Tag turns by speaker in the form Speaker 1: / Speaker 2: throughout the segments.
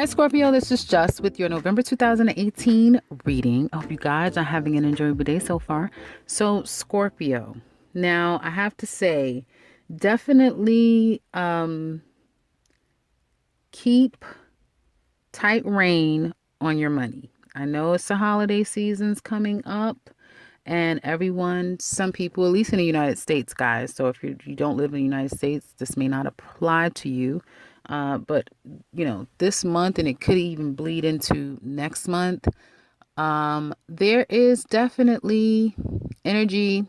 Speaker 1: Hi, Scorpio. This is Just with your November 2018 reading. I hope you guys are having an enjoyable day so far. So, Scorpio. Now, I have to say, definitely keep tight rein on your money. I know it's the holiday season's coming up, and some people, at least in the United States, guys. So if you don't live in the United States, this may not apply to you. But this month, and it could even bleed into next month. There is definitely energy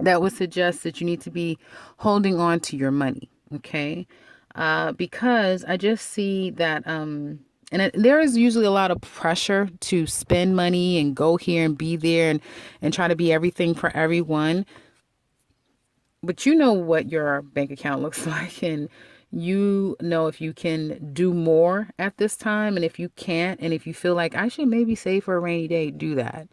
Speaker 1: that would suggest that you need to be holding on to your money. Okay. Because I just see that, there is usually a lot of pressure to spend money and go here and be there and try to be everything for everyone. But you know what your bank account looks like, and you know if you can do more at this time, and if you can't, and if you feel like I should maybe save for a rainy day, do that,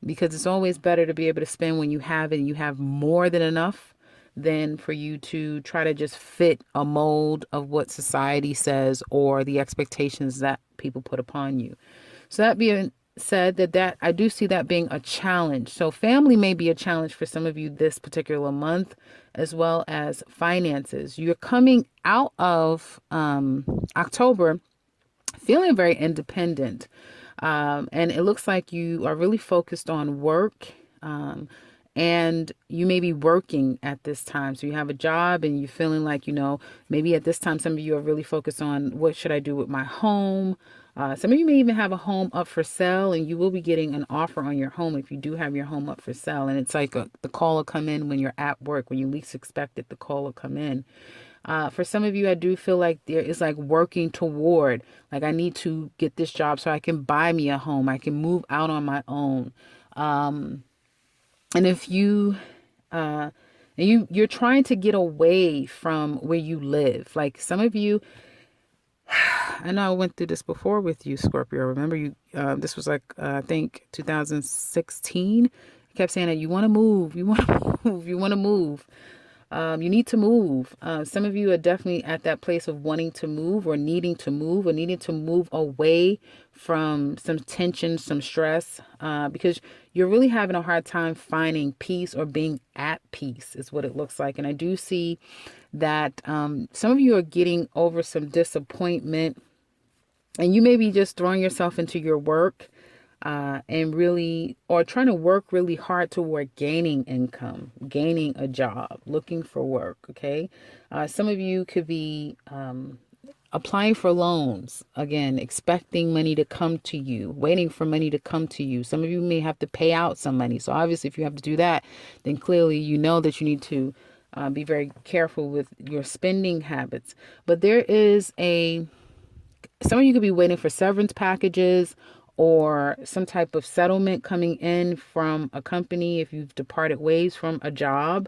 Speaker 1: because it's always better to be able to spend when you have it and you have more than enough than for you to try to just fit a mold of what society says or the expectations that people put upon you. So that being said, that I do see that being a challenge. So family may be a challenge for some of you this particular month, as well as finances. You're coming out of October feeling very independent. And it looks like you are really focused on work. And you may be working at this time. So you have a job and you're feeling like, maybe at this time, some of you are really focused on what should I do with my home? Some of you may even have a home up for sale, and you will be getting an offer on your home if you do have your home up for sale. And it's like the call will come in when you're at work, when you least expect it, the call will come in. For some of you, I do feel like there is like working toward, like I need to get this job so I can buy me a home. I can move out on my own. And if you're trying to get away from where you live, like some of you, I know I went through this before with you, Scorpio. Remember this was like, I think 2016. I kept saying that you want to move, you want to move, you want to move. You need to move. Some of you are definitely at that place of wanting to move or needing to move or needing to move away from some tension, some stress, because you're really having a hard time finding peace or being at peace is what it looks like. And I do see that some of you are getting over some disappointment, and you may be just throwing yourself into your work and really, or trying to work really hard toward gaining income, gaining a job, looking for work. Okay. Some of you could be applying for loans, again, expecting money to come to you, waiting for money to come to you. Some of you may have to pay out some money. So obviously, if you have to do that, then clearly you know that you need to be very careful with your spending habits. But some of you could be waiting for severance packages or some type of settlement coming in from a company if you've departed ways from a job.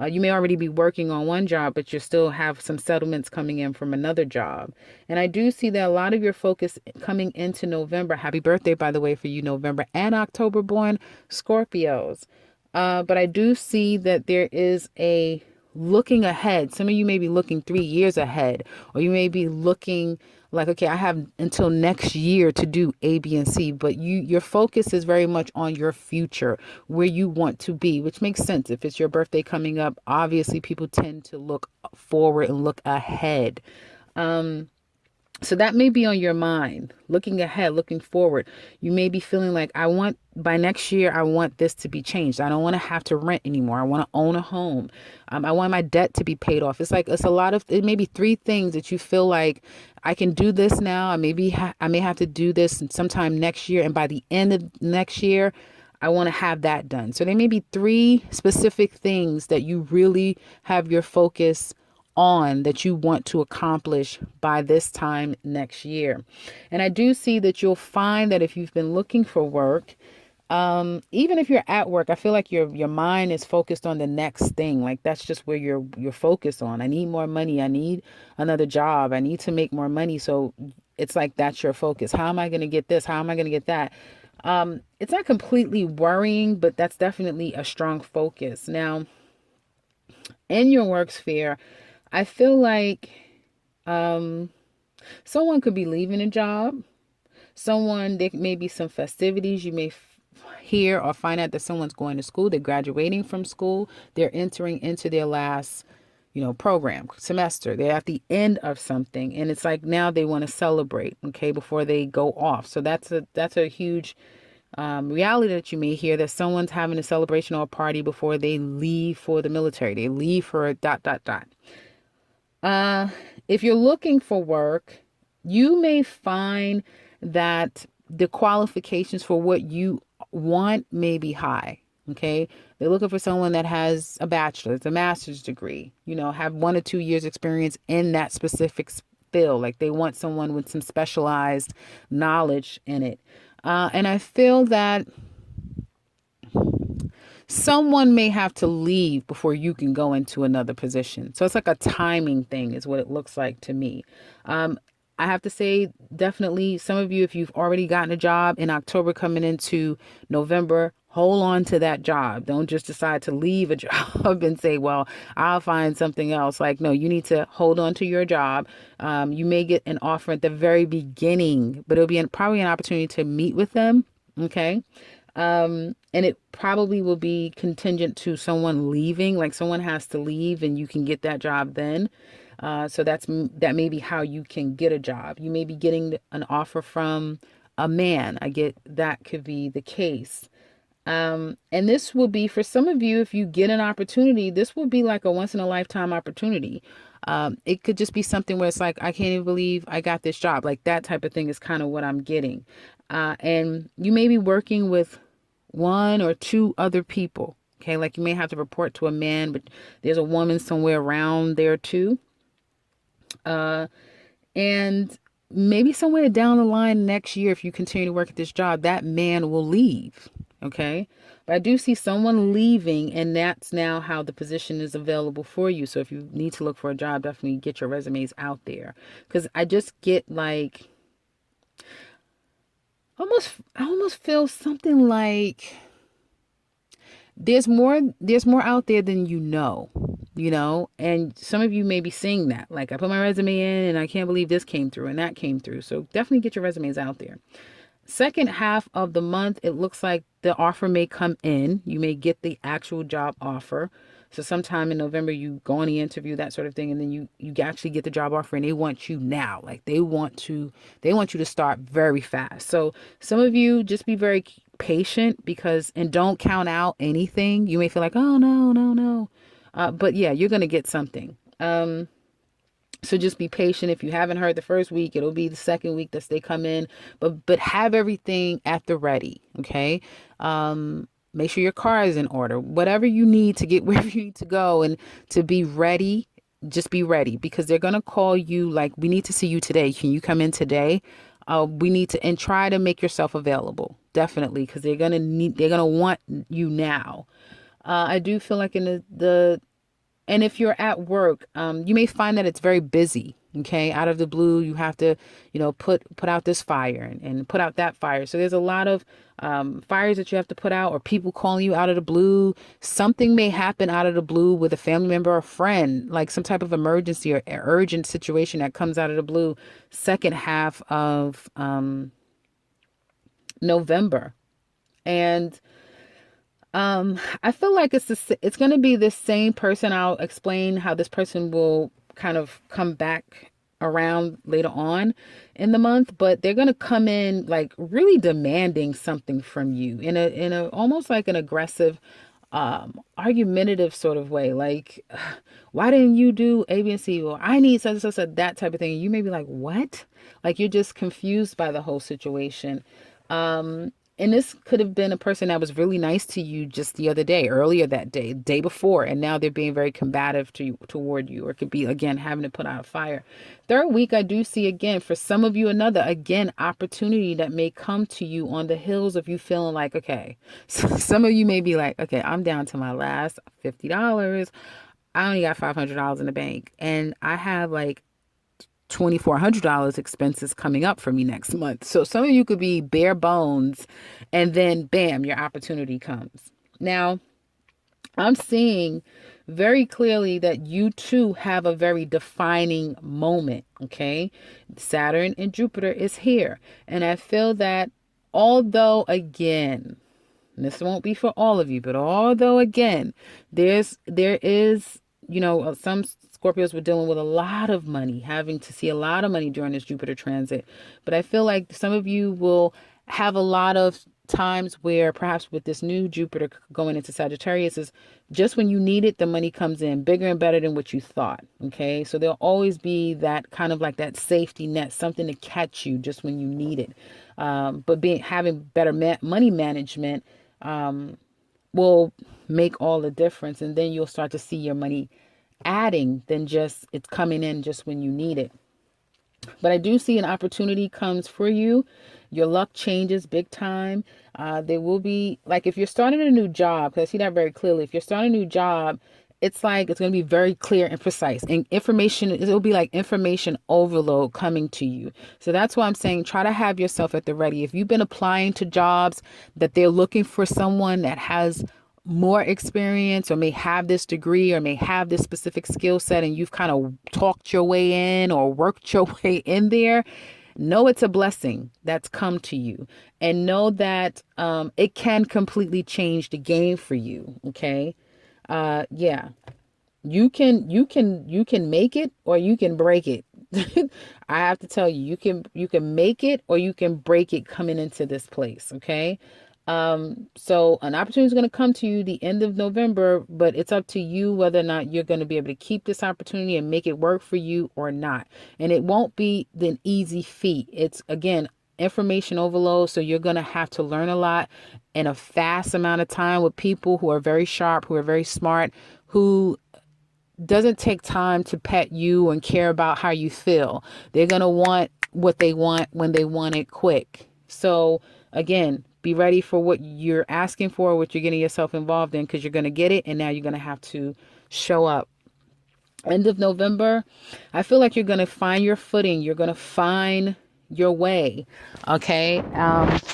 Speaker 1: You may already be working on one job, but you still have some settlements coming in from another job. And I do see that a lot of your focus coming into November. Happy birthday, by the way, for you November and October born Scorpios. But I do see that there is a looking ahead. Some of you may be looking 3 years ahead, or you may be looking like, okay, I have until next year to do A, B, and C, but your focus is very much on your future, where you want to be, which makes sense. If it's your birthday coming up, obviously people tend to look forward and look ahead. So that may be on your mind, looking ahead, looking forward. You may be feeling like, by next year, I want this to be changed. I don't want to have to rent anymore. I want to own a home. I want my debt to be paid off. It's like, it may be 3 things that you feel like I can do this now. I may have to do this sometime next year. And by the end of next year, I want to have that done. So there may be 3 specific things that you really have your focus on that you want to accomplish by this time next year. And I do see that you'll find that if you've been looking for work, even if you're at work, I feel like your mind is focused on the next thing. Like that's just where you're focused on. I need more money. I need another job. I need to make more money. So it's like that's your focus. How am I going to get this? How am I going to get that? It's not completely worrying, but that's definitely a strong focus. Now, in your work sphere, I feel like Someone could be leaving a job. There may be some festivities. You may hear or find out that someone's going to school. They're graduating from school. They're entering into their last, program semester. They're at the end of something, and it's like now they want to celebrate, okay, before they go off. So that's a huge reality that you may hear, that someone's having a celebration or a party before they leave for the military. They leave for a dot dot dot. If you're looking for work, you may find that the qualifications for what you want may be high. Okay. They're looking for someone that has a bachelor's, a master's degree, have 1 or 2 years experience in that specific field. Like they want someone with some specialized knowledge in it. And I feel that someone may have to leave before you can go into another position. So it's like a timing thing is what it looks like to me. I have to say, definitely, some of you, if you've already gotten a job in October coming into November, hold on to that job. Don't just decide to leave a job and say, well, I'll find something else. Like, no, you need to hold on to your job. You may get an offer at the very beginning, but it'll be probably an opportunity to meet with them. Okay. And it probably will be contingent to someone leaving, like someone has to leave and you can get that job then. So that may be how you can get a job. You may be getting an offer from a man. I get that could be the case. And this will be for some of you, if you get an opportunity, this will be like a once in a lifetime opportunity. It could just be something where it's like, I can't even believe I got this job. Like that type of thing is kind of what I'm getting. And you may be working with 1 or 2 other people. Okay. Like you may have to report to a man, but there's a woman somewhere around there too. And maybe somewhere down the line next year, if you continue to work at this job, that man will leave. Okay. But I do see someone leaving, and that's now how the position is available for you. So if you need to look for a job, definitely get your resumes out there. Because I just get like, I almost feel something like there's more out there than and some of you may be seeing that. Like I put my resume in and I can't believe this came through and that came through. So definitely get your resumes out there. Second half of the month, it looks like the offer may come in. You may get the actual job offer. So sometime in November, you go on the interview, that sort of thing, and then you actually get the job offer, and they want you now. Like they want you to start very fast. So some of you just be very patient and don't count out anything. You may feel like, oh no. But yeah, you're gonna get something. So just be patient. If you haven't heard the first week, it'll be the second week that they come in. But have everything at the ready. Okay. Make sure your car is in order. Whatever you need to get wherever you need to go and to be ready, just be ready, because they're gonna call you like, we need to see you today. Can you come in today? We need to, and try to make yourself available. Definitely, because they're gonna want you now. I do feel like and if you're at work, you may find that it's very busy. Okay. Out of the blue, you have to, put out this fire and put out that fire. So there's a lot of fires that you have to put out, or people calling you out of the blue. Something may happen out of the blue with a family member or friend, like some type of emergency or urgent situation that comes out of the blue. Second half of November. And I feel like it's going to be the same person. I'll explain how this person will kind of come back around later on in the month, but they're going to come in like really demanding something from you in a almost like an aggressive, argumentative sort of way. Like, why didn't you do A, B, and C? Or I need such and such, that type of thing. You may be like, what? Like you're just confused by the whole situation. And this could have been a person that was really nice to you just the other day, earlier that day before, and now they're being very combative toward you, or it could be, again, having to put out a fire. Third week, I do see, again, for some of you, again, opportunity that may come to you on the heels of you feeling like, okay, so some of you may be like, okay, I'm down to my last $50. I only got $500 in the bank, and I have like $2,400 expenses coming up for me next month. So some of you could be bare bones, and then bam, your opportunity comes. Now, I'm seeing very clearly that you too have a very defining moment. Okay. Saturn and Jupiter is here. And I feel that although, again, and this won't be for all of you, but although again, there is, some Scorpios were dealing with a lot of money, having to see a lot of money during this Jupiter transit. But I feel like some of you will have a lot of times where perhaps with this new Jupiter going into Sagittarius is just when you need it, the money comes in bigger and better than what you thought. Okay. So there'll always be that kind of like that safety net, something to catch you just when you need it. But having better money management will make all the difference. And then you'll start to see your money adding than just it's coming in just when you need it. But I do see an opportunity comes for you. Your luck changes big time. There will be, like, if you're starting a new job, because I see that very clearly. If you're starting a new job, it's like it's going to be very clear and precise. And it'll be like information overload coming to you. So that's why I'm saying try to have yourself at the ready. If you've been applying to jobs that they're looking for someone that has more experience or may have this degree or may have this specific skill set and you've kind of talked your way in or worked your way in there, know it's a blessing that's come to you and know that it can completely change the game for you. Okay. Yeah, you can make it or you can break it. I have to tell you, you can make it or you can break it coming into this place. Okay. So an opportunity is going to come to you the end of November, but it's up to you whether or not you're going to be able to keep this opportunity and make it work for you or not. And it won't be an easy feat. It's, again, information overload. So you're going to have to learn a lot in a fast amount of time with people who are very sharp, who are very smart, who doesn't take time to pet you and care about how you feel. They're going to want what they want when they want it quick. So again, be ready for what you're asking for, what you're getting yourself involved in, because you're going to get it. And now you're going to have to show up. End of November, I feel like you're going to find your footing. You're going to find your way. Okay.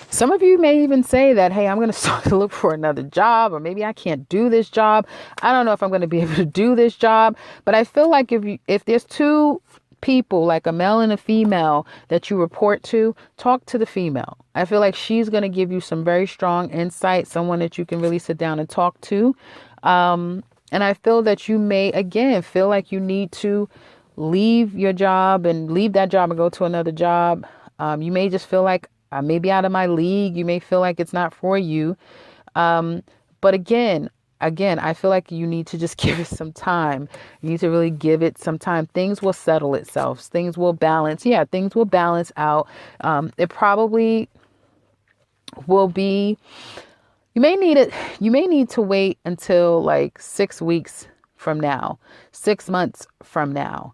Speaker 1: Some of you may even say that, hey, I'm going to start to look for another job, or maybe I can't do this job. I don't know if I'm going to be able to do this job, but I feel like if there's two people, like a male and a female, that you report to, talk to the female. I feel like she's going to give you some very strong insight, someone that you can really sit down and talk to. And I feel that you may, again, feel like you need to leave your job and leave that job and go to another job. You may just feel like I may be out of my league. You may feel like it's not for you. But again, I feel like you need to just give it some time. You need to really give it some time. Things will settle itself. Things will balance. Yeah, things will balance out. It probably will be, you may need to wait until like 6 weeks from now, 6 months from now.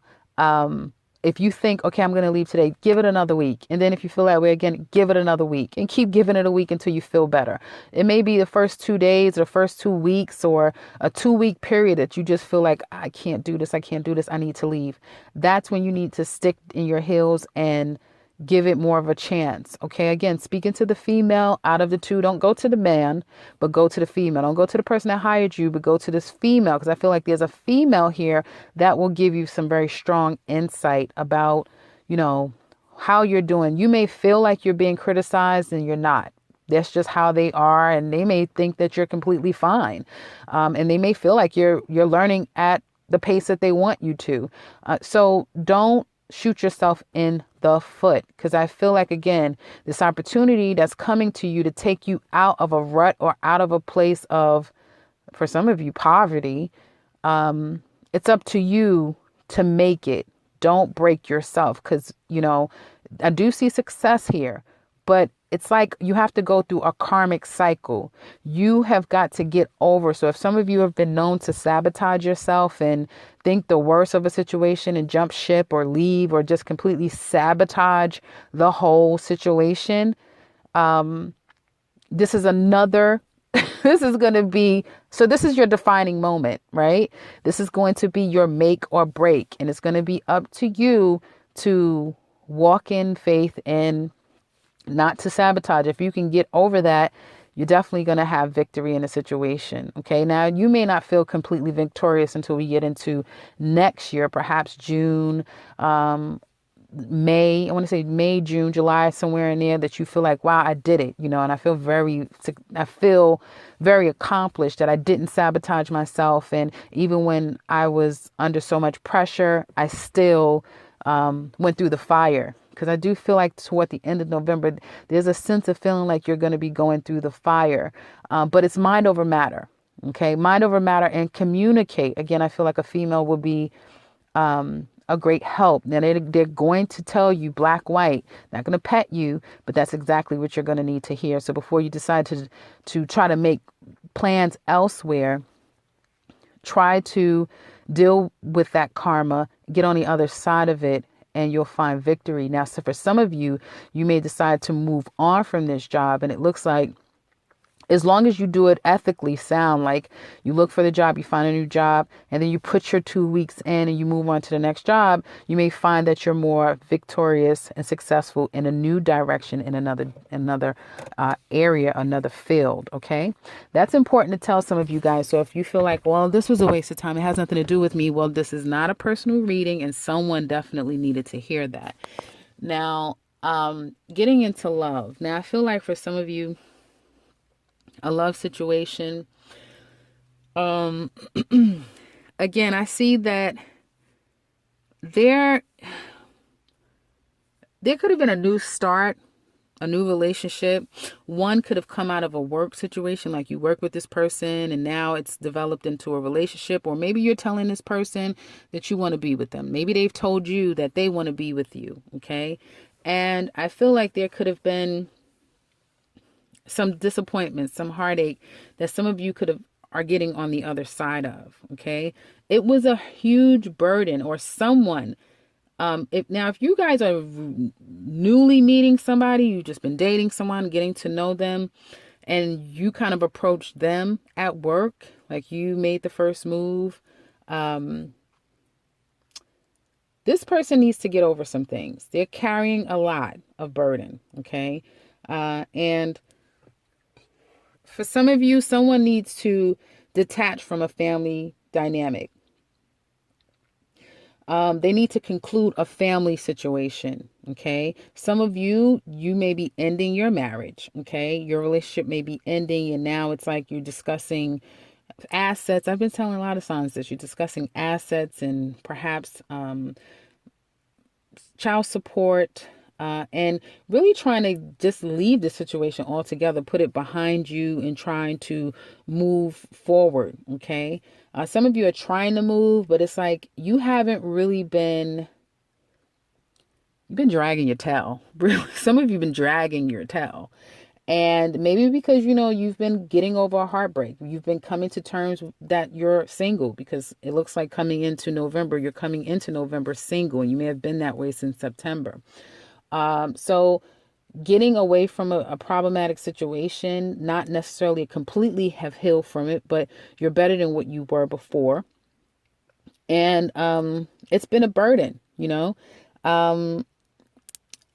Speaker 1: If you think, okay, I'm going to leave today, give it another week. And then if you feel that way again, give it another week and keep giving it a week until you feel better. It may be the first 2 days or first 2 weeks or a 2-week period that you just feel like, I can't do this. I need to leave. That's when you need to stick in your heels and give it more of a chance. Okay. Again, speaking to the female out of the two, don't go to the man, but go to the female. Don't go to the person that hired you, but go to this female. Because I feel like there's a female here that will give you some very strong insight about, how you're doing. You may feel like you're being criticized and you're not. That's just how they are. And they may think that you're completely fine. And they may feel like you're learning at the pace that they want you to. So don't shoot yourself in the foot, because I feel like, again, this opportunity that's coming to you to take you out of a rut or out of a place of, for some of you, poverty. It's up to you to make it. Don't break yourself, because, I do see success here, but it's like you have to go through a karmic cycle. You have got to get over. So if some of you have been known to sabotage yourself and think the worst of a situation and jump ship or leave or just completely sabotage the whole situation, this is another, this is going to be, so this is your defining moment, right? This is going to be your make or break. And it's going to be up to you to walk in faith and not to sabotage. If you can get over that, you're definitely going to have victory in a situation. Okay. Now, you may not feel completely victorious until we get into next year, perhaps June, May, I want to say May, June, July, somewhere in there, that you feel like, wow, I did it, and I feel very accomplished, that I didn't sabotage myself. And even when I was under so much pressure, I still went through the fire. Because I do feel like toward the end of November, there's a sense of feeling like you're going to be going through the fire. But it's mind over matter. Okay. Mind over matter, and communicate. Again, I feel like a female will be a great help. Now they're going to tell you black, white, not going to pet you, but that's exactly what you're going to need to hear. So before you decide to try to make plans elsewhere, try to deal with that karma, get on the other side of it, and you'll find victory. Now, so for some of you, you may decide to move on from this job, and it looks like, as long as you do it ethically sound, like you look for the job, you find a new job, and then you put your 2 weeks in and you move on to the next job, you may find that you're more victorious and successful in a new direction, in another area, another field. Okay. That's important to tell some of you guys. So if you feel like, well, this was a waste of time, it has nothing to do with me. Well, this is not a personal reading, and someone definitely needed to hear that. Now, getting into love. Now, I feel like for some of you, a love situation. Again, I see that there could have been a new start, a new relationship. One could have come out of a work situation, like you work with this person and now it's developed into a relationship. Or maybe you're telling this person that you want to be with them. Maybe they've told you that they want to be with you. Okay. And I feel like there could have been some disappointment, some heartache that some of you are getting on the other side of. Okay. It was a huge burden, or someone, if you guys are newly meeting somebody, you've just been dating someone, getting to know them, and you kind of approached them at work, like you made the first move. This person needs to get over some things. They're carrying a lot of burden. Okay. And for some of you, someone needs to detach from a family dynamic. They need to conclude a family situation. Okay. Some of you may be ending your marriage. Okay. Your relationship may be ending, and now it's like you're discussing assets. I've been telling a lot of signs this. You're discussing assets and perhaps child support, and really trying to just leave the situation altogether, put it behind you, and trying to move forward. Okay. Some of you are trying to move, but it's like you haven't really you've been dragging your tail. Really, some of you have been dragging your tail. And maybe because, you've been getting over a heartbreak. You've been coming to terms that you're single, because it looks like you're coming into November single, and you may have been that way since September. So getting away from a problematic situation, not necessarily completely have healed from it, but you're better than what you were before. And it's been a burden,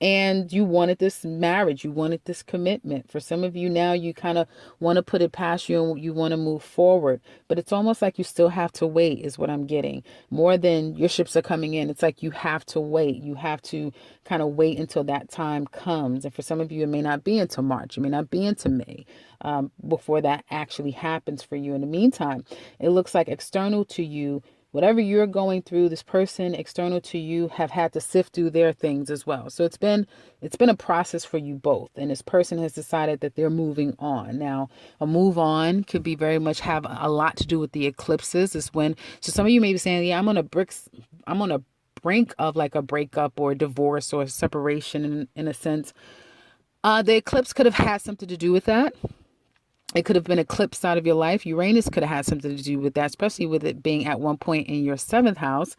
Speaker 1: and you wanted this marriage, you wanted this commitment. For some of you now, you kind of want to put it past you and you want to move forward. But it's almost like you still have to wait, is what I'm getting. More than your ships are coming in. It's like you have to wait. You have to kind of wait until that time comes. And for some of you, it may not be until March. It may not be until May before that actually happens for you. In the meantime, it looks like external to you, whatever you're going through, this person external to you have had to sift through their things as well. So it's been a process for you both. And this person has decided that they're moving on. Now, a move on could be very much have a lot to do with the eclipses. So some of you may be saying, yeah, I'm on a brink of like a breakup or a divorce or a separation in a sense. The eclipse could have had something to do with that. It could have been eclipsed out of your life. Uranus could have had something to do with that, especially with it being at one point in your 7th house.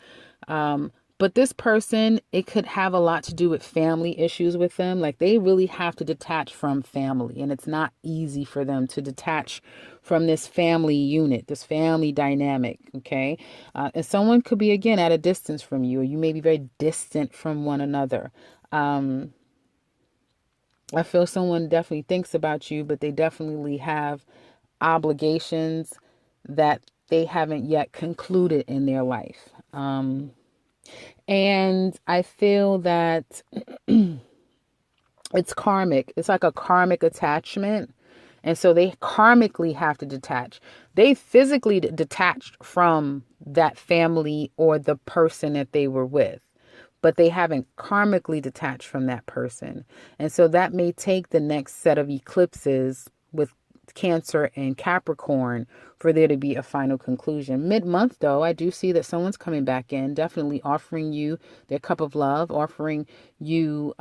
Speaker 1: But this person, it could have a lot to do with family issues with them. Like they really have to detach from family, and it's not easy for them to detach from this family unit, this family dynamic. Okay. And someone could be, again, at a distance from you, or you may be very distant from one another. I feel someone definitely thinks about you, but they definitely have obligations that they haven't yet concluded in their life. And I feel that it's karmic. It's like a karmic attachment. And so they karmically have to detach. They physically detached from that family or the person that they were with, but they haven't karmically detached from that person. And so that may take the next set of eclipses with Cancer and Capricorn for there to be a final conclusion. Mid-month, though, I do see that someone's coming back in, definitely offering you their cup of love, offering you,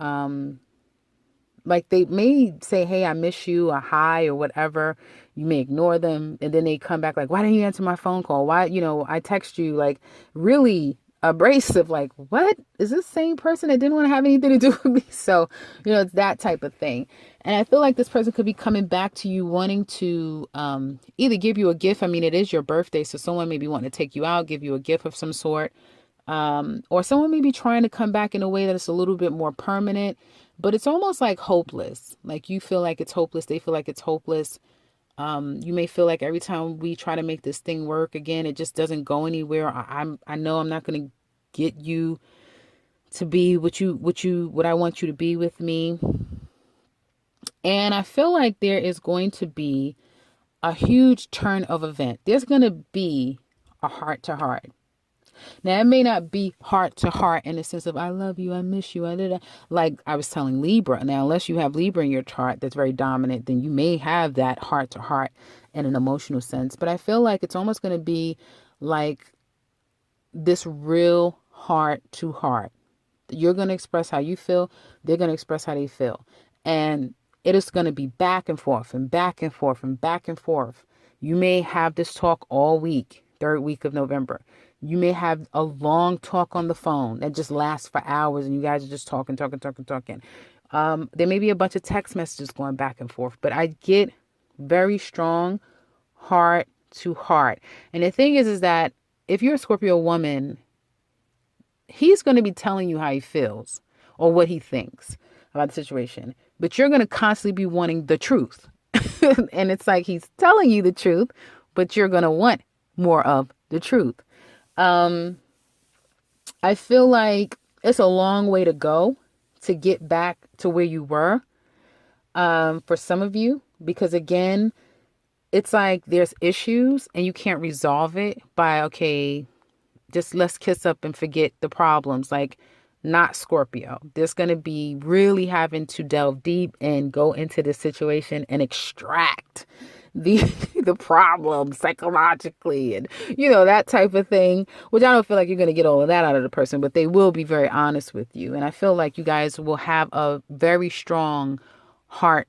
Speaker 1: like they may say, hey, I miss you, or hi, or whatever. You may ignore them. And then they come back like, why didn't you answer my phone call? Why, I text you, like really abrasive, like, what is this same person that didn't want to have anything to do with me? So, it's that type of thing. And I feel like this person could be coming back to you wanting to either give you a gift. I mean, it is your birthday. So someone may be wanting to take you out, give you a gift of some sort. Or someone may be trying to come back in a way that is a little bit more permanent, but it's almost like hopeless. Like you feel like it's hopeless. They feel like it's hopeless. You may feel like every time we try to make this thing work again, it just doesn't go anywhere. I know I'm not going to get you to be what I want you to be with me. And I feel like there is going to be a huge turn of event. There's going to be a heart to heart. Now, it may not be heart to heart in the sense of I love you, I miss you, like I was telling Libra. Now, unless you have Libra in your chart that's very dominant, then you may have that heart to heart in an emotional sense. But I feel like it's almost going to be like this real heart to heart. You're going to express how you feel. They're going to express how they feel. And it is going to be back and forth and back and forth and back and forth. You may have this talk all week, third week of November. You may have a long talk on the phone that just lasts for hours and you guys are just talking. There may be a bunch of text messages going back and forth, but I get very strong heart to heart. And the thing is that if you're a Scorpio woman, he's going to be telling you how he feels or what he thinks about the situation, but you're going to constantly be wanting the truth. And it's like he's telling you the truth, but you're going to want more of the truth. I feel like it's a long way to go to get back to where you were, for some of you, because again, it's like there's issues and you can't resolve it by, okay, just let's kiss up and forget the problems. Like, not Scorpio. There's going to be really having to delve deep and go into the situation and extract the the problem psychologically and that type of thing, which I don't feel like you're going to get all of that out of the person, but they will be very honest with you. And I feel like you guys will have a very strong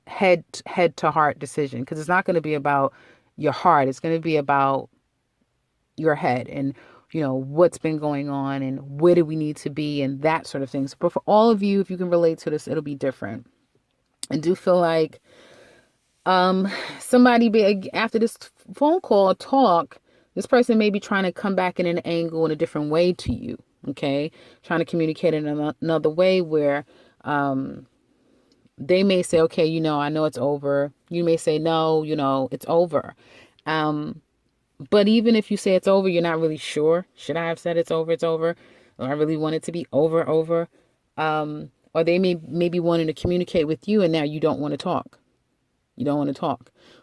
Speaker 1: head to heart decision, because it's not going to be about your heart. It's going to be about your head and what's been going on and where do we need to be and that sort of things. But for all of you, if you can relate to this, it'll be different. And do feel like somebody after this phone call or talk, this person may be trying to come back in an angle in a different way to you. Okay, trying to communicate in another way where they may say, okay, I know it's over. You may say, no, it's over. But even if you say it's over, you're not really sure. Should I have said it's over? It's over. Or I really want it to be over. Or they may be wanting to communicate with you and now you don't want to talk.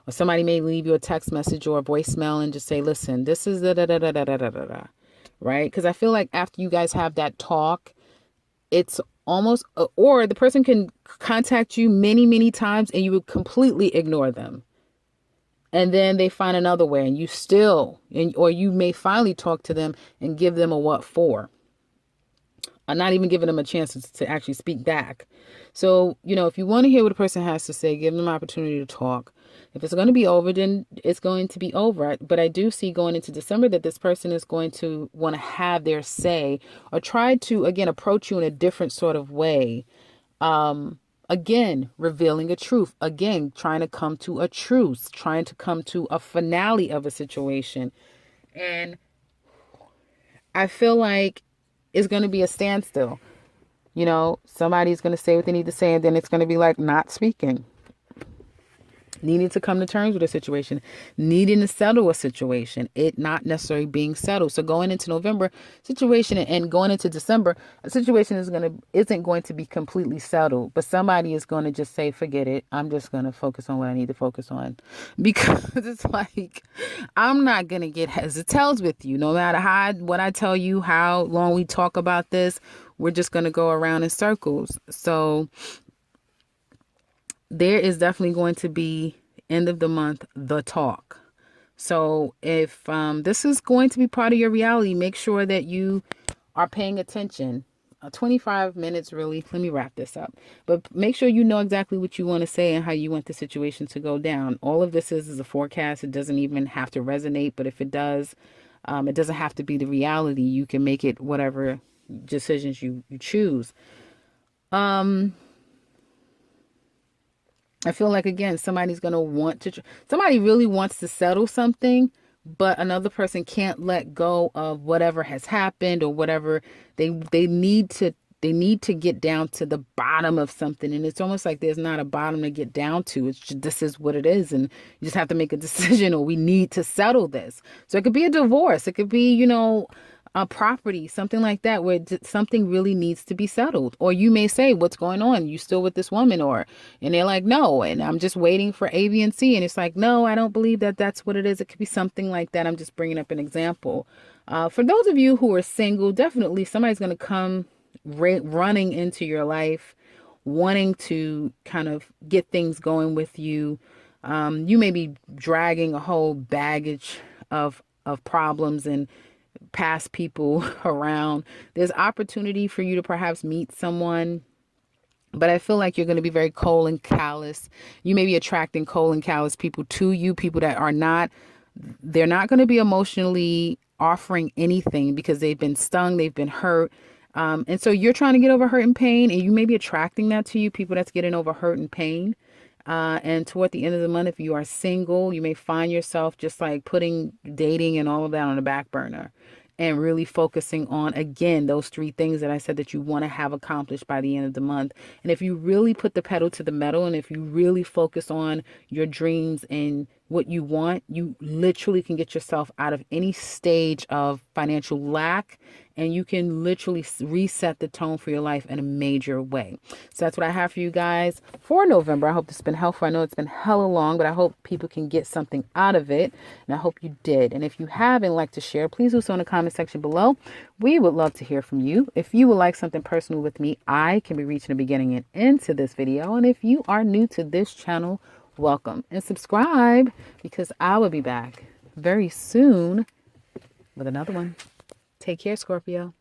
Speaker 1: Or somebody may leave you a text message or a voicemail and just say, listen, this is da da da da da da da da. Right? Because I feel like after you guys have that talk, it's almost, or the person can contact you many, many times and you would completely ignore them. And then they find another way and you still, or you may finally talk to them and give them a what for. I'm not even giving them a chance to actually speak back. So, if you want to hear what a person has to say, give them an opportunity to talk. If it's going to be over, then it's going to be over. But I do see going into December that this person is going to want to have their say or try to, again, approach you in a different sort of way. Again, revealing a truth. Again, trying to come to a truce, trying to come to a finale of a situation. And I feel like it's going to be a standstill. You know, somebody's going to say what they need to say, and then it's going to be like not speaking. Needing to come to terms with a situation, needing to settle a situation, it not necessarily being settled. So going into November situation and going into December, a situation isn't going to be completely settled, but somebody is going to just say, forget it. I'm just going to focus on what I need to focus on, because it's like, I'm not going to get heads or tails with you. No matter what I tell you, how long we talk about this, we're just going to go around in circles. So there is definitely going to be end of the month, the talk. So if this is going to be part of your reality, make sure that you are paying attention. 25 minutes, really. Let me wrap this up. But make sure you know exactly what you want to say and how you want the situation to go down. All of this is a forecast. It doesn't even have to resonate. But if it does, it doesn't have to be the reality. You can make it whatever decisions you choose. I feel like, again, somebody's going to somebody really wants to settle something, but another person can't let go of whatever has happened or whatever. They need to get down to the bottom of something. And it's almost like there's not a bottom to get down to. It's just, this is what it is. And you just have to make a decision, or we need to settle this. So it could be a divorce. It could be, a property, something like that, where something really needs to be settled. Or you may say, what's going on? You still with this woman? And they're like, no, and I'm just waiting for A, B, and C. And it's like, no, I don't believe that that's what it is. It could be something like that. I'm just bringing up an example. For those of you who are single, definitely somebody's going to come running into your life, wanting to kind of get things going with you. You may be dragging a whole baggage of problems and past people around. There's opportunity for you to perhaps meet someone, but I feel like you're going to be very cold and callous. You may be attracting cold and callous people to you, people that are not, they're not going to be emotionally offering anything because they've been stung, they've been hurt. And so you're trying to get over hurt and pain, and you may be attracting that to you, people that's getting over hurt and pain. And toward the end of the month, if you are single, you may find yourself just like putting dating and all of that on the back burner and really focusing on, again, those three things that I said that you want to have accomplished by the end of the month. And if you really put the pedal to the metal, and if you really focus on your dreams and what you want, you literally can get yourself out of any stage of financial lack, and you can literally reset the tone for your life in a major way. So that's what I have for you guys for November. I hope this has been helpful. I know it's been hella long, but I hope people can get something out of it, and I hope you did. And if you have and like to share, please do so in the comment section below. We would love to hear from you. If you would like something personal with me, I can be reaching the beginning and end to this video. And if you are new to this channel, welcome and subscribe, because I will be back very soon with another one. Take care, Scorpio.